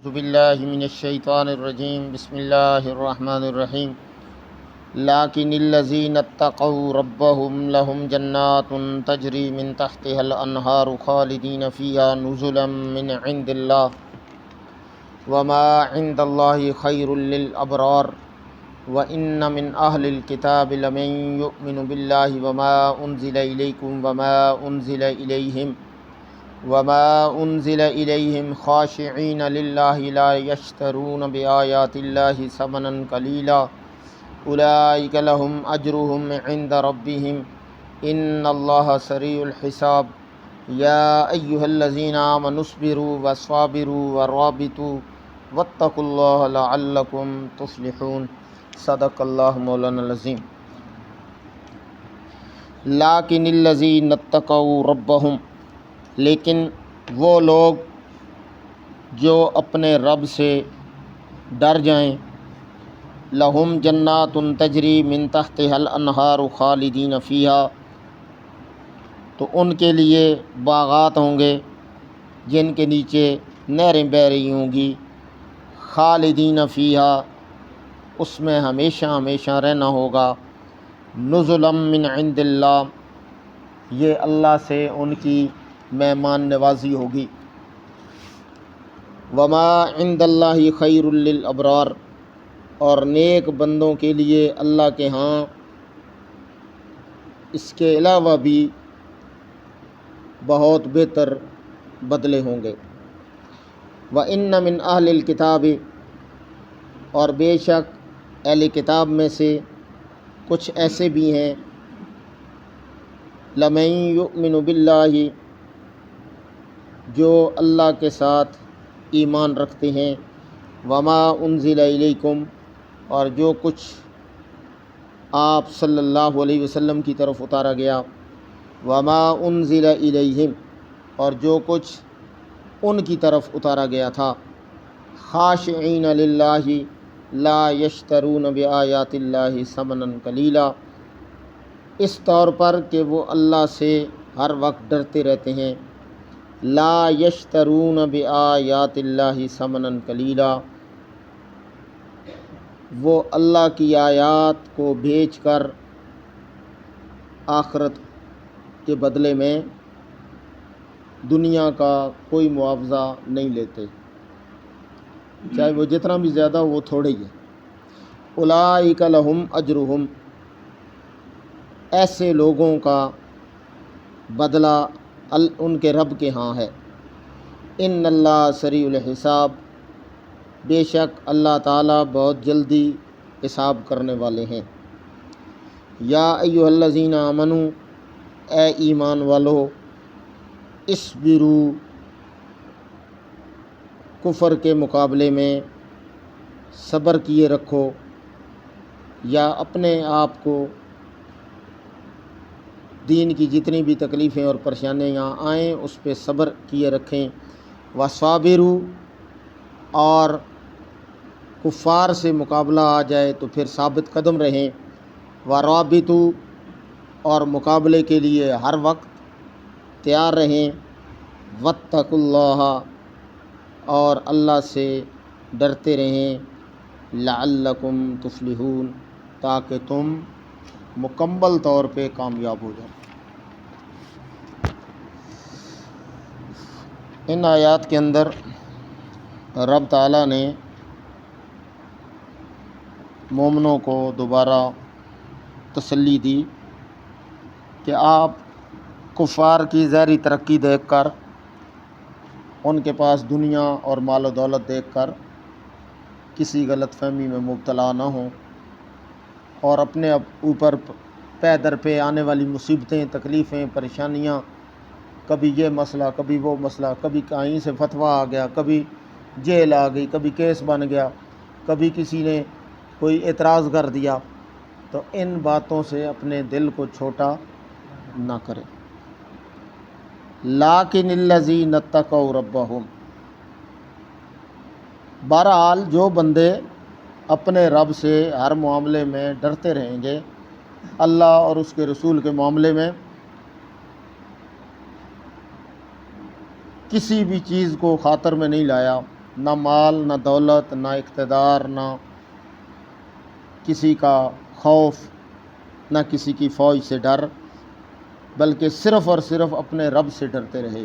اعوذ باللہ من الشیطان الرجیم بسم اللہ الرحمن الرحیم لیکن الذین اتقوا ربهم لهم جنات تجری من تحتها الانہار خالدین فیہا نزلا من عند اللہ وما عند اللہ خیر للابرار وان من اہل الکتاب لمن یؤمن باللہ وما انزل الیکم وما انزل الیہم خاشعین للہ لا یشترون بآیات اللہ ثمنا قلیلا اولئک لہم اجرہم عند ربہم ان اللہ سریع الحساب یا ایہا الذین آمنوا اصبروا وصابروا ورابطوا واتقوا اللہ لعلکم تفلحون۔ صدق اللہ مولانا العظیم۔ لیکن الذین اتقوا ربہم، لیکن وہ لوگ جو اپنے رب سے ڈر جائیں، لہم جنات تجری من تحتها الانہار خالدین فیہا، تو ان کے لیے باغات ہوں گے جن کے نیچے نہریں بہہ رہی ہوں گی، خالدین فیہا، اس میں ہمیشہ ہمیشہ رہنا ہوگا، نزلا من عند اللہ، یہ اللہ سے ان کی مہمان نوازی ہوگی، وما عند اللہ خیر للابرار، اور نیک بندوں کے لیے اللہ کے ہاں اس کے علاوہ بھی بہت بہتر بدلے ہوں گے۔ وَإِنَّ مِنْ أَهْلِ الْكِتَابِ، اور بے شک اہل کتاب میں سے کچھ ایسے بھی ہیں، لَمَن يُؤْمِنُ بِاللَّهِ، جو اللہ کے ساتھ ایمان رکھتے ہیں، وما انزل الیکم، اور جو کچھ آپ صلی اللہ علیہ وسلم کی طرف اتارا گیا، وما انزل الیہم، اور جو کچھ ان کی طرف اتارا گیا تھا، خاشعین للہ لا یشترون بآیات اللہ ثمنا قلیلا، اس طور پر کہ وہ اللہ سے ہر وقت ڈرتے رہتے ہیں، لا یشترون بآیات اللہ ثمنا قلیلا، وہ اللہ کی آیات کو بیچ کر آخرت کے بدلے میں دنیا کا کوئی معاوضہ نہیں لیتے، چاہے وہ جتنا بھی زیادہ ہو وہ تھوڑے ہی ہے۔ اولئک لہم اجرہم، ایسے لوگوں کا بدلہ ان کے رب کے ہاں ہے، ان اللہ سریع الحساب، بے شک اللہ تعالیٰ بہت جلدی حساب کرنے والے ہیں۔ یا ایھا الذین آمنوا، اے ایمان والو، اصبروا، کفر کے مقابلے میں صبر کیے رکھو، یا اپنے آپ کو دین کی جتنی بھی تکلیفیں اور پریشانیاں آئیں اس پہ صبر کیے رکھیں، وصابروا، اور کفار سے مقابلہ آ جائے تو پھر ثابت قدم رہیں، ورابطوا، اور مقابلے کے لیے ہر وقت تیار رہیں، واتقوا اللہ، اور اللہ سے ڈرتے رہیں، لعلکم تفلحون، تاکہ تم مکمل طور پہ کامیاب ہو جائیں۔ ان آیات کے اندر رب تعالیٰ نے مومنوں کو دوبارہ تسلی دی کہ آپ کفار کی ظاہری ترقی دیکھ کر، ان کے پاس دنیا اور مال و دولت دیکھ کر کسی غلط فہمی میں مبتلا نہ ہوں، اور اپنے اوپر پے در پہ آنے والی مصیبتیں، تکلیفیں، پریشانیاں، کبھی یہ مسئلہ، کبھی وہ مسئلہ، کبھی کہیں سے فتویٰ آ گیا، کبھی جیل آ گئی، کبھی کیس بن گیا، کبھی کسی نے کوئی اعتراض کر دیا، تو ان باتوں سے اپنے دل کو چھوٹا نہ کرے۔ لیکن الذین اتقوا ربہم، بہرحال جو بندے اپنے رب سے ہر معاملے میں ڈرتے رہیں گے، اللہ اور اس کے رسول کے معاملے میں کسی بھی چیز کو خاطر میں نہیں لایا، نہ مال نہ دولت نہ اقتدار نہ کسی کا خوف نہ کسی کی فوج سے ڈر، بلکہ صرف اور صرف اپنے رب سے ڈرتے رہے۔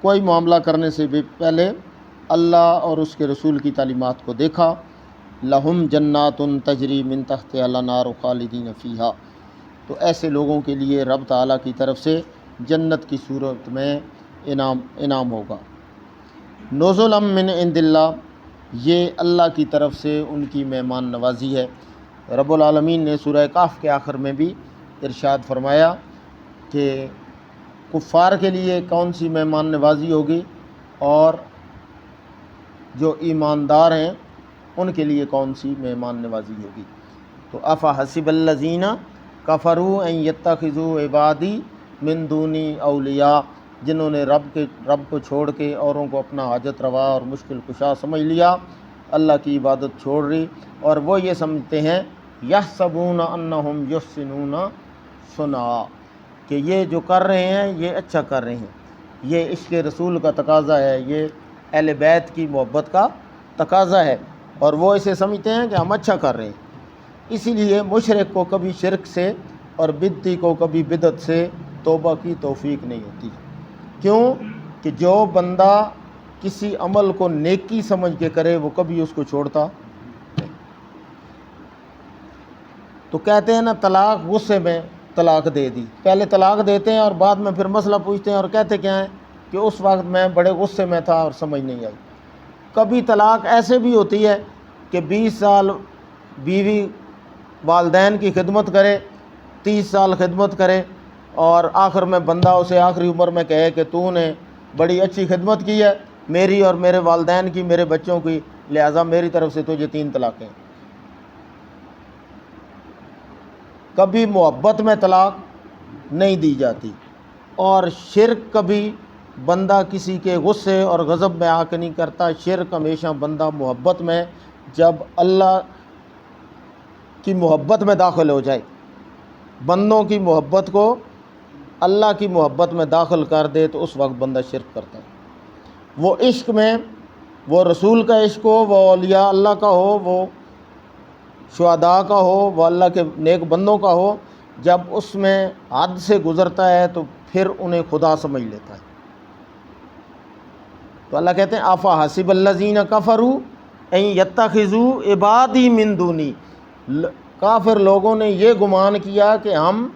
کوئی معاملہ کرنے سے بھی پہلے اللہ اور اس کے رسول کی تعلیمات کو دیکھا۔ لہم جنات تجری من تحتہا الانہار خالدین فیہا، تو ایسے لوگوں کے لیے رب تعالیٰ کی طرف سے جنت کی صورت میں انعام ہوگا۔ نزلا من عند اللہ، یہ اللہ کی طرف سے ان کی مہمان نوازی ہے۔ رب العالمین نے سورہ کہف کے آخر میں بھی ارشاد فرمایا کہ کفار کے لیے کون سی مہمان نوازی ہوگی اور جو ایماندار ہیں ان کے لیے کون سی مہمان نوازی ہوگی۔ تو افحسب الذین کفروا ان یتخذوا عبادی من دونی اولیاء، جنہوں نے رب کو چھوڑ کے اوروں کو اپنا حاجت روا اور مشکل کشا سمجھ لیا، اللہ کی عبادت چھوڑ رہی، اور وہ یہ سمجھتے ہیں یحسبون انہم یحسنون صنعا، کہ یہ جو کر رہے ہیں یہ اچھا کر رہے ہیں۔ یہ عشق رسول کا تقاضا ہے، یہ اہل بیت کی محبت کا تقاضا ہے، اور وہ اسے سمجھتے ہیں کہ ہم اچھا کر رہے ہیں۔ اسی لیے مشرک کو کبھی شرک سے اور بدعتی کو کبھی بدعت سے توبہ کی توفیق نہیں ہوتی۔ کیوں کہ جو بندہ کسی عمل کو نیکی سمجھ کے کرے وہ کبھی اس کو چھوڑتا نہیں۔ تو کہتے ہیں نا طلاق غصے میں طلاق دے دی، پہلے طلاق دیتے ہیں اور بعد میں پھر مسئلہ پوچھتے ہیں اور کہتے کیا ہیں کہ اس وقت میں بڑے غصے میں تھا اور سمجھ نہیں آئی۔ کبھی طلاق ایسے بھی ہوتی ہے کہ 20 سال بیوی والدین کی خدمت کرے، 30 سال خدمت کرے، اور آخر میں بندہ اسے آخری عمر میں کہے کہ تو نے بڑی اچھی خدمت کی ہے میری اور میرے والدین کی، میرے بچوں کی، لہٰذا میری طرف سے تجھے 3 طلاقیں۔ کبھی محبت میں طلاق نہیں دی جاتی، اور شرک کبھی بندہ کسی کے غصے اور غضب میں آ کے نہیں کرتا۔ شرک ہمیشہ بندہ محبت میں، جب اللہ کی محبت میں داخل ہو جائے، بندوں کی محبت کو اللہ کی محبت میں داخل کر دے تو اس وقت بندہ شرک کرتا ہے۔ وہ عشق میں، وہ رسول کا عشق ہو، وہ اولیاء اللہ کا ہو، وہ شہداء کا ہو، وہ اللہ کے نیک بندوں کا ہو، جب اس میں حد سے گزرتا ہے تو پھر انہیں خدا سمجھ لیتا ہے۔ تو اللہ کہتے ہیں افحسب الذین کفروا ان یتخذوا عبادی من دونی، کافر لوگوں نے یہ گمان کیا کہ ہم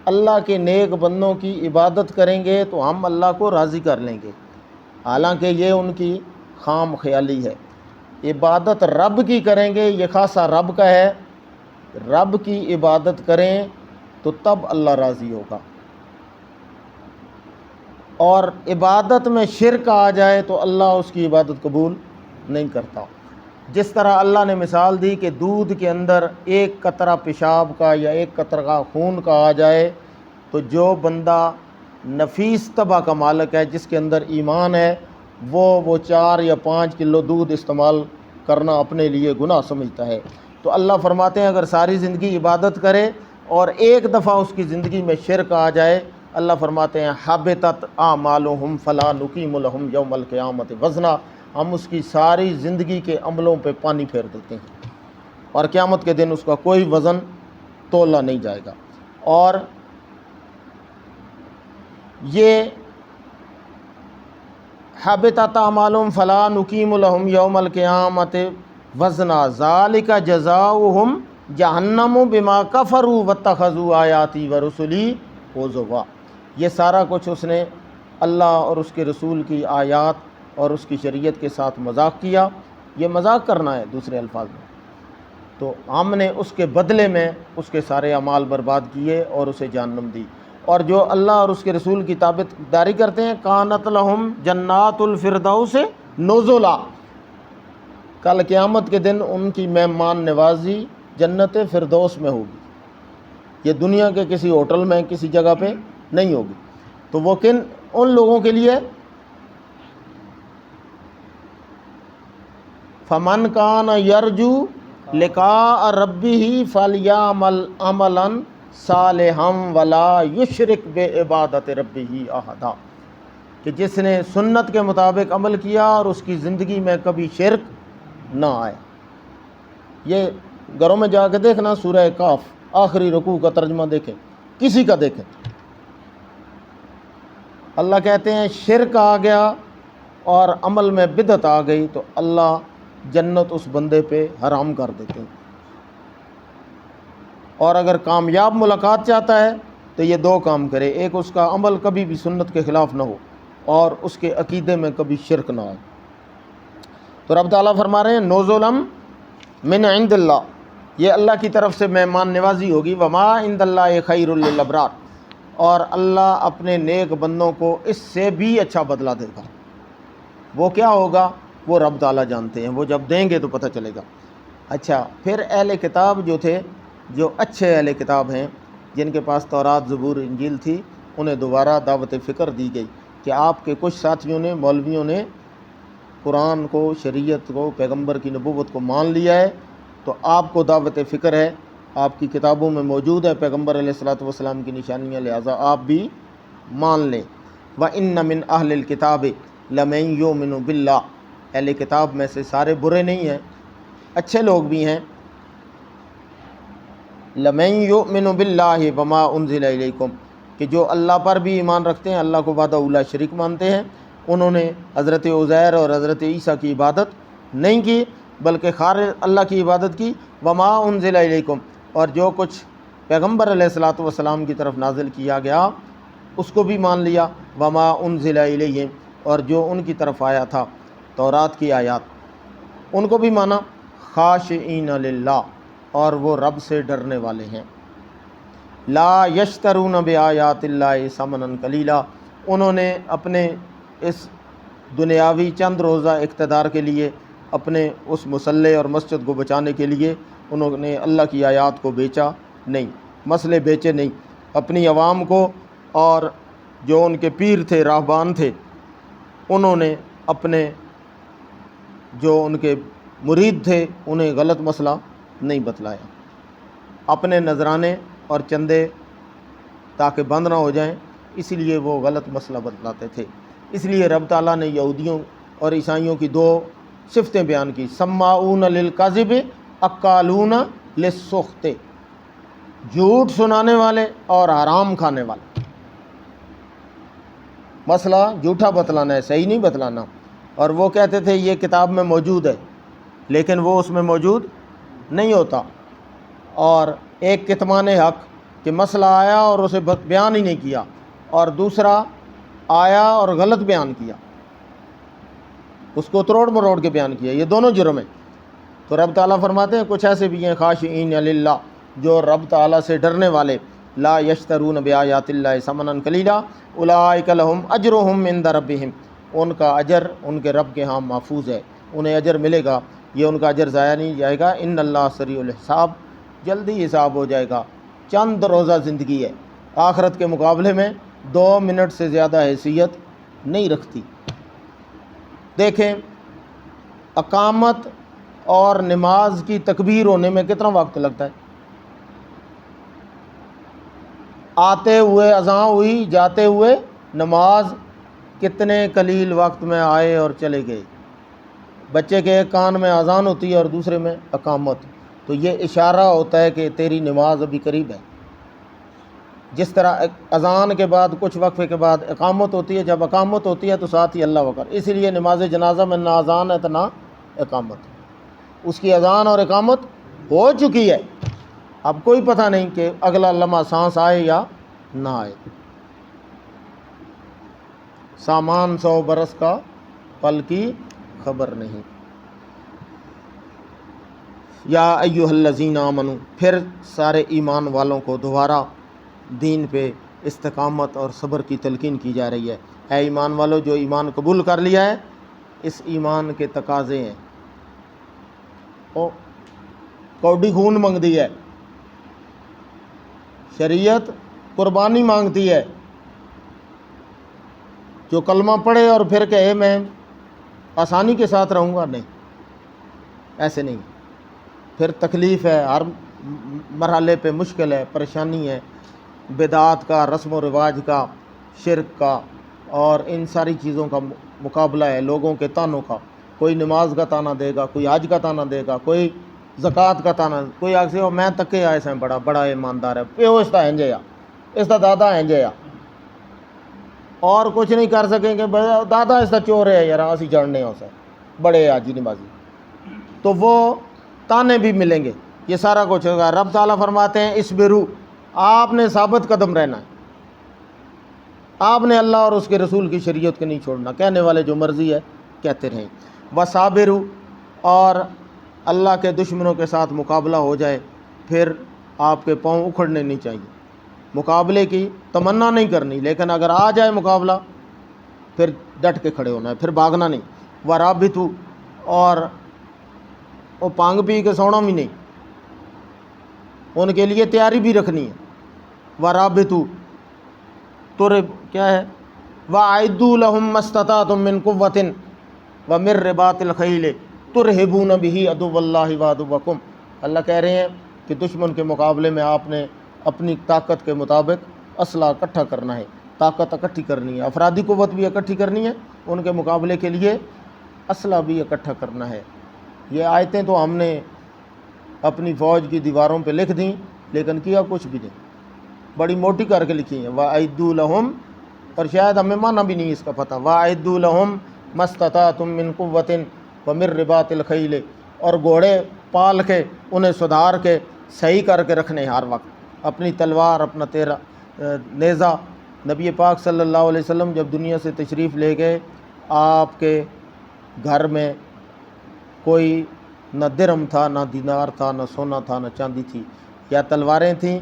اللہ کے نیک بندوں کی عبادت کریں گے تو ہم اللہ کو راضی کر لیں گے، حالانکہ یہ ان کی خام خیالی ہے۔ عبادت رب کی کریں گے، یہ خاصا رب کا ہے، رب کی عبادت کریں تو تب اللہ راضی ہوگا۔ اور عبادت میں شرک آ جائے تو اللہ اس کی عبادت قبول نہیں کرتا۔ جس طرح اللہ نے مثال دی کہ دودھ کے اندر ایک قطرہ پیشاب کا یا ایک قطرہ خون کا آ جائے تو جو بندہ نفیس طبع کا مالک ہے، جس کے اندر ایمان ہے، وہ 4 یا 5 کلو دودھ استعمال کرنا اپنے لیے گناہ سمجھتا ہے۔ تو اللہ فرماتے ہیں اگر ساری زندگی عبادت کرے اور ایک دفعہ اس کی زندگی میں شرک آ جائے، اللہ فرماتے ہیں حبطت اعمالہم فلا نقیم لہم یوم القیامۃ وزنا، ہم اس کی ساری زندگی کے عملوں پہ پانی پھیر دیتے ہیں اور قیامت کے دن اس کا کوئی وزن تولا نہیں جائے گا۔ اور یہ حبطت اعمالہم فلا نقیم لہم یوم القیامۃ وزنا ذالک جزاؤہم جہنم بما کفروا واتخذوا آیاتی ورسلی ہزوا، یہ سارا کچھ اس نے اللہ اور اس کے رسول کی آیات اور اس کی شریعت کے ساتھ مذاق کیا۔ یہ مذاق کرنا ہے دوسرے الفاظ میں، تو ہم نے اس کے بدلے میں اس کے سارے اعمال برباد کیے اور اسے جہنم دی۔ اور جو اللہ اور اس کے رسول کی تابعداری کرتے ہیں، کانت لہم جنات الفردوس نزلا، کل قیامت کے دن ان کی مہمان نوازی جنت فردوس میں ہوگی، یہ دنیا کے کسی ہوٹل میں کسی جگہ پہ نہیں ہوگی۔ تو وہ ان لوگوں کے لیے فمن کان یرجو لقاء ربہ فلیعمل عملا صالحا ولا یشرک بعبادت ربہ احدا۔ کہ جس نے سنت کے مطابق عمل کیا اور اس کی زندگی میں کبھی شرک نہ آئے۔ یہ گھروں میں جا کے دیکھنا، سورہ کاف آخری رکوع کا ترجمہ دیکھیں، کسی کا دیکھیں، اللہ کہتے ہیں شرک آ گیا اور عمل میں بدعت آ گئی تو اللہ جنت اس بندے پہ حرام کر دیتے ہیں۔ اور اگر کامیاب ملاقات چاہتا ہے تو یہ دو کام کرے، ایک اس کا عمل کبھی بھی سنت کے خلاف نہ ہو اور اس کے عقیدے میں کبھی شرک نہ ہو۔ تو رب تعالیٰ فرما رہے ہیں نزلم من عند اللہ، یہ اللہ کی طرف سے مہمان نوازی ہوگی، وما عند اللہ خیر للابرار، اور اللہ اپنے نیک بندوں کو اس سے بھی اچھا بدلہ دے گا۔ وہ کیا ہوگا وہ رب تعالیٰ جانتے ہیں، وہ جب دیں گے تو پتہ چلے گا۔ اچھا، پھر اہل کتاب جو تھے، جو اچھے اہل کتاب ہیں جن کے پاس تورات، زبور، انجیل تھی، انہیں دوبارہ دعوت فکر دی گئی کہ آپ کے کچھ ساتھیوں نے، مولویوں نے قرآن کو، شریعت کو، پیغمبر کی نبوت کو مان لیا ہے، تو آپ کو دعوت فکر ہے، آپ کی کتابوں میں موجود ہے پیغمبر علیہ الصلوۃ والسلام کی نشانیاں، لہٰذا آپ بھی مان لیں۔ وَإِنَّ مِنْ أَهْلِ الْكِتَابِ لَمَن يُؤْمِنُ بِاللَّهِ، اہل کتاب میں سے سارے برے نہیں ہیں، اچھے لوگ بھی ہیں۔ لَمَن يُؤْمِنُ بِاللَّهِ وَمَا أُنزِلَ إِلَيْكُمْ، کہ جو اللہ پر بھی ایمان رکھتے ہیں، اللہ کو وحدہ لا شریک مانتے ہیں، انہوں نے حضرت عزیر اور حضرت عیسیٰ کی عبادت نہیں کی بلکہ خارج اللہ کی عبادت کی۔ وما انزل الیکم، اور جو کچھ پیغمبر علیہ الصلوۃ والسلام کی طرف نازل کیا گیا اس کو بھی مان لیا۔ وما انزل الیہم، اور جو ان کی طرف آیا تھا تورات کی آیات ان کو بھی مانا۔ خاشعین للہ، اور وہ رب سے ڈرنے والے ہیں۔ لا یشترون بآیات اللہ ثمنا قلیلا، انہوں نے اپنے اس دنیاوی چند روزہ اقتدار کے لیے، اپنے اس مسلح اور مسجد کو بچانے کے لیے انہوں نے اللہ کی آیات کو بیچا نہیں، مسئلے بیچے نہیں، اپنی عوام کو اور جو ان کے پیر تھے، راہبان تھے، انہوں نے اپنے جو ان کے مرید تھے انہیں غلط مسئلہ نہیں بتلایا، اپنے نذرانے اور چندے تاکہ بند نہ ہو جائیں، اس لیے وہ غلط مسئلہ بتلاتے تھے۔ اس لیے رب تعالیٰ نے یہودیوں اور عیسائیوں کی دو صفتیں بیان کی، سماعون للکذب اکالون للسخط، جھوٹ سنانے والے اور حرام کھانے والے۔ مسئلہ جھوٹا بتلانا ہے، صحیح نہیں بتلانا۔ اور وہ کہتے تھے یہ کتاب میں موجود ہے لیکن وہ اس میں موجود نہیں ہوتا۔ اور ایک کتمان حق کہ مسئلہ آیا اور اسے بیان ہی نہیں کیا، اور دوسرا آیا اور غلط بیان کیا، اس کو تروڑ مروڑ کے بیان کیا، یہ دونوں جرم ہیں۔ تو رب تعالیٰ فرماتے ہیں کچھ ایسے بھی ہیں خاشعین للہ، جو رب تعالیٰ سے ڈرنے والے، لا یشترون بآیات اللہ ثمنا قلیلا اولئک لہم اجرہم عند ربہم، ان کا اجر ان کے رب کے ہاں محفوظ ہے، انہیں اجر ملے گا، یہ ان کا اجر ضائع نہیں جائے گا۔ ان اللہ سریع الحساب، جلدی حساب ہو جائے گا۔ چند روزہ زندگی ہے، آخرت کے مقابلے میں 2 منٹ سے زیادہ حیثیت نہیں رکھتی۔ دیکھیں اقامت اور نماز کی تکبیر ہونے میں کتنا وقت لگتا ہے، آتے ہوئے اذان ہوئی، جاتے ہوئے نماز، کتنے قلیل وقت میں آئے اور چلے گئے۔ بچے کے ایک کان میں اذان ہوتی ہے اور دوسرے میں اقامت، تو یہ اشارہ ہوتا ہے کہ تیری نماز ابھی قریب ہے۔ جس طرح اذان کے بعد کچھ وقفے کے بعد اقامت ہوتی ہے، جب اقامت ہوتی ہے تو ساتھ ہی اللہ اکبر، اسی لیے نماز جنازہ میں نہ اذان ہے تو نہ اقامت، اس کی اذان اور اقامت ہو چکی ہے، اب کوئی پتہ نہیں کہ اگلا لمحہ سانس آئے یا نہ آئے۔ سامان 100 برس کا، پل کی خبر نہیں۔ یا ایھا الذین آمنوا، پھر سارے ایمان والوں کو دوبارہ دین پہ استقامت اور صبر کی تلقین کی جا رہی ہے۔ اے ایمان والو، جو ایمان قبول کر لیا ہے، اس ایمان کے تقاضے ہیں، کوڈی خون مانگتی ہے، شریعت قربانی مانگتی ہے۔ جو کلمہ پڑھے اور پھر کہے میں آسانی کے ساتھ رہوں گا، نہیں، ایسے نہیں، پھر تکلیف ہے، ہر مرحلے پہ مشکل ہے، پریشانی ہے، بدعات کا، رسم و رواج کا، شرک کا، اور ان ساری چیزوں کا مقابلہ ہے لوگوں کے تانوں کا. کوئی نماز کا تانا دے گا, کوئی حج کا تانا دے گا, کوئی زکوٰۃ کا تانا, کوئی آگے ہو میں تکے آئے سیں بڑا ایماندار ہے, پیو اس کا ہنجے اس کا دادا ہنجے اور کچھ نہیں کر سکیں گے, دادا اس کا چور ہے یار اسی جڑنے ہو سا بڑے حاجی نمازی, تو وہ تانے بھی ملیں گے, یہ سارا کچھ ہوگا. رب تعالیٰ فرماتے ہیں اصبروا, آپ نے ثابت قدم رہنا ہے, آپ نے اللہ اور اس کے رسول کی شریعت کو نہیں چھوڑنا, کہنے والے جو مرضی ہے کہتے رہیں. وصابروا, اور اللہ کے دشمنوں کے ساتھ مقابلہ ہو جائے پھر آپ کے پاؤں اکھڑنے نہیں چاہیے, مقابلے کی تمنا نہیں کرنی, لیکن اگر آ جائے مقابلہ پھر ڈٹ کے کھڑے ہونا ہے, پھر بھاگنا نہیں. ورابطوا, اور وہ پانگ پی کے سونا بھی نہیں, ان کے لیے تیاری بھی رکھنی ہے. ورابطوا کیا ہے, وَأَعِدُّوا لَهُم مَّا اسْتَطَعْتُم مِّن قُوَّةٍ وَمِن رِّبَاطِ الْخَيْلِ تُرْهِبُونَ بِهِ عَدُوَّ اللَّهِ وَعَدُوَّكُمْ. اللہ کہہ رہے ہیں کہ دشمن کے مقابلے میں آپ نے اپنی طاقت کے مطابق اسلحہ اکٹھا کرنا ہے, طاقت اکٹھی کرنی ہے, افرادی قوت بھی اکٹھی کرنی ہے, ان کے مقابلے کے لیے اسلحہ بھی اکٹھا کرنا ہے. یہ آیتیں تو ہم نے اپنی فوج کی دیواروں پہ لکھ دیں لیکن کیا کچھ بھی نہیں, بڑی موٹی کر کے لکھی ہیں. وَأَعِدُّوا لَهُم, اور شاید ہمیں معنی بھی نہیں اس کا پتہ. وَأَعِدُّوا لَهُم مَّا اسْتَطَعْتُم مِّن قُوَّةٍ وَمِن رِّبَاطِ الْخَيْلِ, اور گھوڑے پال کے انہیں سدھار کے صحیح کر کے رکھنے ہر وقت, اپنی تلوار, اپنا نیزہ. نبی پاک صلی اللہ علیہ وسلم جب دنیا سے تشریف لے گئے, آپ کے گھر میں کوئی نہ درہم تھا, نہ دینار تھا, نہ سونا تھا, نہ چاندی تھی, یا تلواریں تھیں,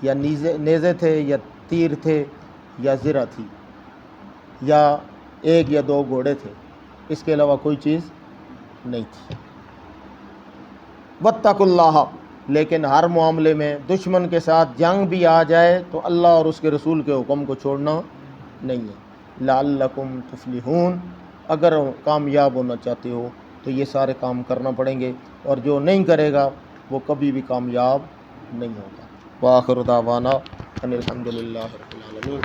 یا نیزے تھے, یا تیر تھے, یا زرہ تھی, یا ایک یا دو گھوڑے تھے, اس کے علاوہ کوئی چیز نہیں تھی. واتقوا اللہ, لیکن ہر معاملے میں دشمن کے ساتھ جنگ بھی آ جائے تو اللہ اور اس کے رسول کے حکم کو چھوڑنا نہیں ہے. لعلکم تفلحون, اگر کامیاب ہونا چاہتے ہو تو یہ سارے کام کرنا پڑیں گے, اور جو نہیں کرے گا وہ کبھی بھی کامیاب نہیں ہوگا. وآخر دعوانا ان الحمد للہ رب العالمین.